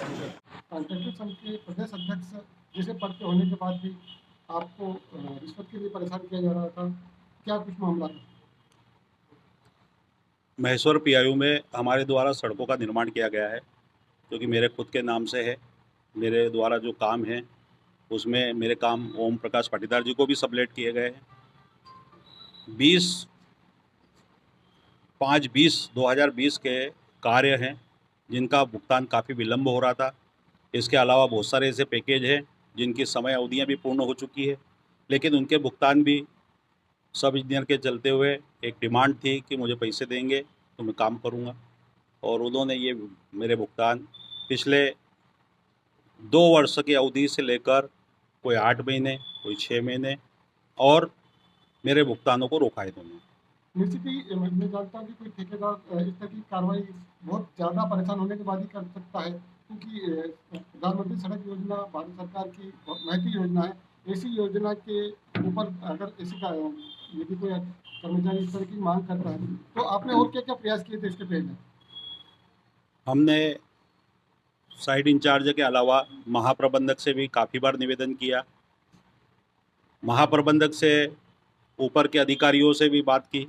Contractor संघ के प्रदेश अध्यक्ष जैसे पद पे होने के बाद भी आपको रिश्वत के लिए परेशान किया जा रहा था, क्या कुछ मामला था? महेश्वर पीआईयू में हमारे द्वारा सड़कों का निर्माण किया गया है, जो कि मेरे खुद के नाम से है। मेरे द्वारा जो काम है उसमें मेरे काम ओम प्रकाश पाटीदार जी को भी सबलेट किए गए हैं। 5/20/2020 के कार्य हैं जिनका भुगतान काफ़ी विलम्ब हो रहा था। इसके अलावा बहुत सारे ऐसे पैकेज हैं जिनकी समय अवधियाँ भी पूर्ण हो चुकी है, लेकिन उनके भुगतान भी सब इंजीनियर के चलते हुए एक डिमांड थी कि मुझे पैसे देंगे तो मैं काम करूँगा, और उन्होंने ये मेरे भुगतान पिछले 2 वर्ष की अवधि से लेकर कोई 8 महीने, कोई 6 महीने और मेरे भुगतानों को रोका है इन्होंने। निश्चित ही मैं जानता हूँ कि कोई ठेकेदार इस तरह की कार्रवाई बहुत ज़्यादा परेशान होने के बाद ही कर सकता है, क्योंकि प्रधानमंत्री सड़क योजना भारत सरकार की बहुत महती योजना है। ऐसी योजना के ऊपर अगर ऐसी का यदि कोई कर्मचारी इस तरह की मांग करता है, तो आपने और क्या-क्या प्रयास किए थे इसके पहले? हमने साइट इंचार्ज के अलावा महाप्रबंधक से भी काफ़ी बार निवेदन किया। महाप्रबंधक से ऊपर के अधिकारियों से भी बात की,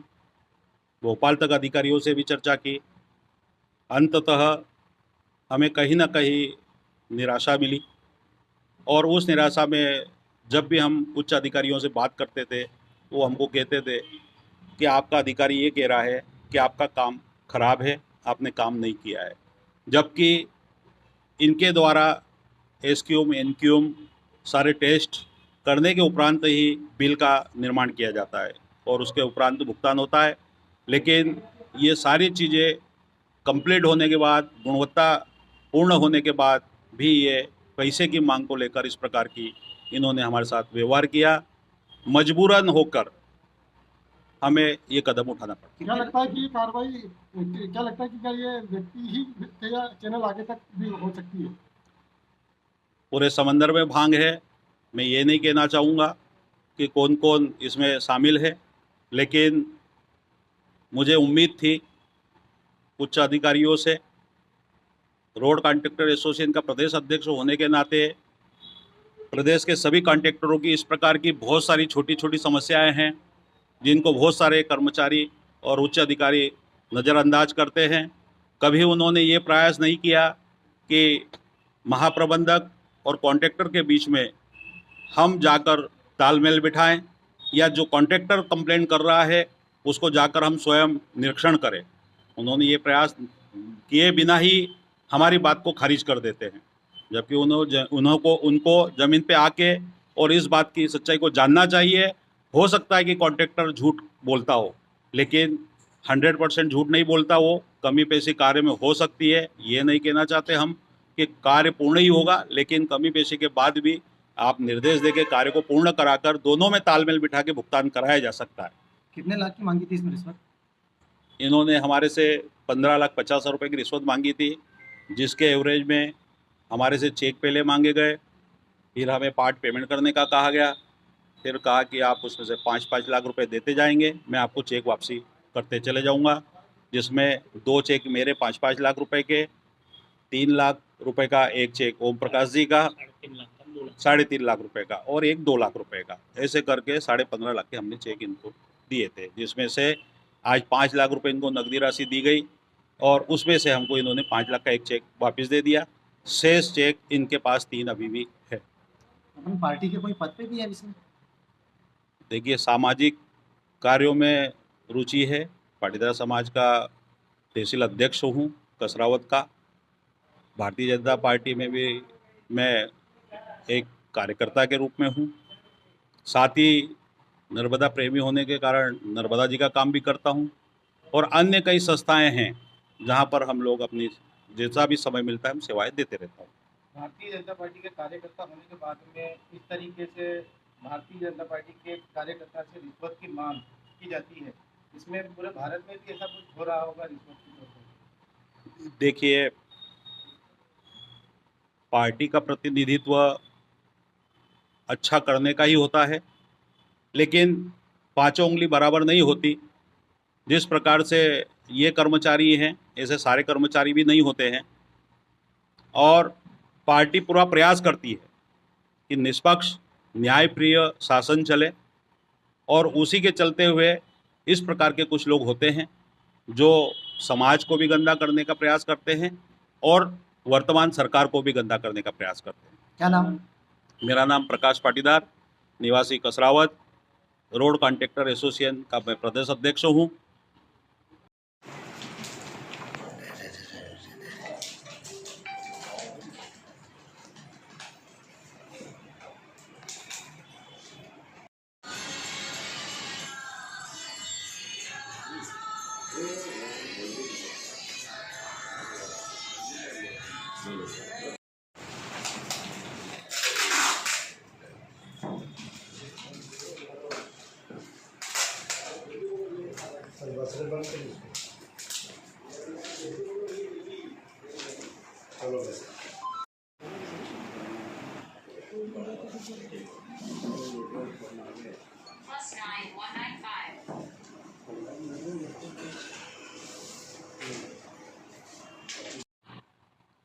भोपाल तक अधिकारियों से भी चर्चा की। अंततः हमें कहीं ना कहीं निराशा मिली, और उस निराशा में जब भी हम उच्च अधिकारियों से बात करते थे वो हमको कहते थे कि आपका अधिकारी ये कह रहा है कि आपका काम खराब है, आपने काम नहीं किया है, जबकि इनके द्वारा एसक्यूएम एनक्यूएम सारे टेस्ट करने के उपरांत ही बिल का निर्माण किया जाता है और उसके उपरांत भुगतान होता है। लेकिन ये सारी चीज़ें कंप्लीट होने के बाद, गुणवत्ता पूर्ण होने के बाद भी ये पैसे की मांग को लेकर इस प्रकार की इन्होंने हमारे साथ व्यवहार किया। मजबूरन होकर हमें ये कदम उठाना पड़ा। क्या लगता है कि ये कार्रवाई क्या लगता है कि क्या ये व्यक्ति ही थे या चैनल आगे तक भी हो सकती है? पूरे समंदर में भांग है। मैं ये नहीं कहना चाहूँगा कि कौन कौन इसमें शामिल है, लेकिन मुझे उम्मीद थी उच्च अधिकारियों से। रोड कॉन्ट्रैक्टर एसोसिएशन का प्रदेश अध्यक्ष होने के नाते प्रदेश के सभी कॉन्ट्रैक्टरों की इस प्रकार की बहुत सारी छोटी छोटी समस्याएं हैं जिनको बहुत सारे कर्मचारी और उच्च अधिकारी नज़रअंदाज करते हैं। कभी उन्होंने ये प्रयास नहीं किया कि महाप्रबंधक और कॉन्ट्रैक्टर के बीच में हम जाकर तालमेल बिठाएं, या जो कॉन्ट्रैक्टर कंप्लेंट कर रहा है उसको जाकर हम स्वयं निरीक्षण करें। उन्होंने ये प्रयास किए बिना ही हमारी बात को खारिज कर देते हैं, जबकि उनको ज़मीन पे आके और इस बात की सच्चाई को जानना चाहिए। हो सकता है कि कॉन्ट्रैक्टर झूठ बोलता हो, लेकिन 100% झूठ नहीं बोलता। वो कमी पेशी कार्य में हो सकती है, ये नहीं कहना चाहते हम कि कार्य पूर्ण ही होगा, लेकिन कमी पेशी के बाद भी आप निर्देश देके कार्य को पूर्ण कराकर दोनों में तालमेल बिठा के भुगतान कराया जा सकता है। कितने लाख की मांगी थी इसमें रिश्वत? इन्होंने हमारे से 15,50,000 रुपये की रिश्वत मांगी थी, जिसके एवरेज में हमारे से चेक पहले मांगे गए, फिर हमें पार्ट पेमेंट करने का कहा गया, फिर कहा कि आप उसमें से 5-5 लाख रुपए देते जाएंगे, मैं आपको चेक वापसी करते चले जाऊंगा, जिसमें 2 चेक मेरे 5-5 लाख रुपए के, 3 लाख रुपए का एक चेक ओम प्रकाश जी का, 3.5 लाख रुपए का, और एक 2 लाख रुपए का। ऐसे करके 15.5 लाख के हमने चेक इनको दिए थे, जिसमें से आज 5 लाख रुपए इनको नकदी राशि दी गई, और उसमें से हमको इन्होंने 5 लाख का एक चेक वापस दे दिया। शेष चेक इनके पास 3 अभी भी है। अपन पार्टी के कोई पद पे भी है इसमें? देखिए, सामाजिक कार्यों में रुचि है। पाटीदार समाज का तहसील अध्यक्ष हूँ कसरावत का। भारतीय जनता पार्टी में भी मैं एक कार्यकर्ता के रूप में हूँ। साथ ही नर्मदा प्रेमी होने के कारण नर्मदा जी का काम भी करता हूँ, और अन्य कई संस्थाएं हैं जहाँ पर हम लोग अपनी जैसा भी समय मिलता है हम सेवाएं देते रहता हूँ। भारतीय जनता पार्टी के कार्यकर्ता होने के बाद में इस तरीके से भारतीय जनता पार्टी के कार्यकर्ता से रिश्वत की मांग की जाती है, इसमें पूरे भारत में भी ऐसा कुछ हो रहा होगा रिश्वत की तौर पर? देखिए, पार्टी का प्रतिनिधित्व अच्छा करने का ही होता है, लेकिन पांचों उंगली बराबर नहीं होती। जिस प्रकार से ये कर्मचारी हैं ऐसे सारे कर्मचारी भी नहीं होते हैं, और पार्टी पूरा प्रयास करती है कि निष्पक्ष न्यायप्रिय शासन चले, और उसी के चलते हुए इस प्रकार के कुछ लोग होते हैं जो समाज को भी गंदा करने का प्रयास करते हैं और वर्तमान सरकार को भी गंदा करने का प्रयास करते हैं। क्या नाम? मेरा नाम प्रकाश पाटीदार, निवासी कसरावत, रोड कॉन्ट्रैक्टर एसोसिएशन का मैं प्रदेश अध्यक्ष हूँ।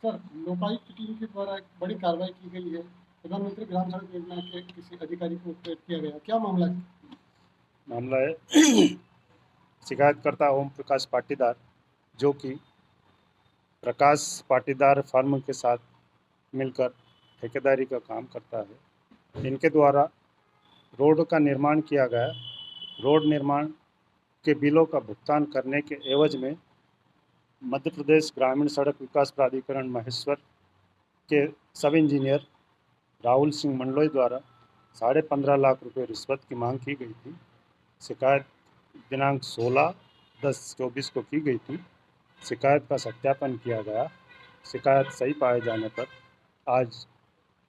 सर, लोकायुक्त की टीम के द्वारा एक बड़ी कार्रवाई की गई है। प्रधानमंत्री ग्राम सड़क योजना के किसी अधिकारी को उपलब्ध किया गया, क्या मामला है? मामला है शिकायतकर्ता ओम प्रकाश पाटीदार, जो कि प्रकाश पाटीदार फर्म के साथ मिलकर ठेकेदारी का काम करता है। इनके द्वारा रोड का निर्माण किया गया। रोड निर्माण के बिलों का भुगतान करने के एवज में मध्य प्रदेश ग्रामीण सड़क विकास प्राधिकरण महेश्वर के सब इंजीनियर राहुल सिंह मंडलोई द्वारा 15.5 लाख रुपए रिश्वत की मांग की गई थी। शिकायत दिनांक 16/10/24 को की गई थी। शिकायत का सत्यापन किया गया। शिकायत सही पाए जाने पर आज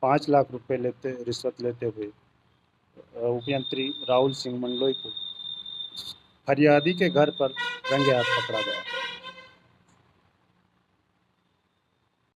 5 लाख रुपए रिश्वत लेते हुए उपयंत्री राहुल सिंह मंडलोई को फरियादी के घर पर रंगे हाथ पकड़ा गया।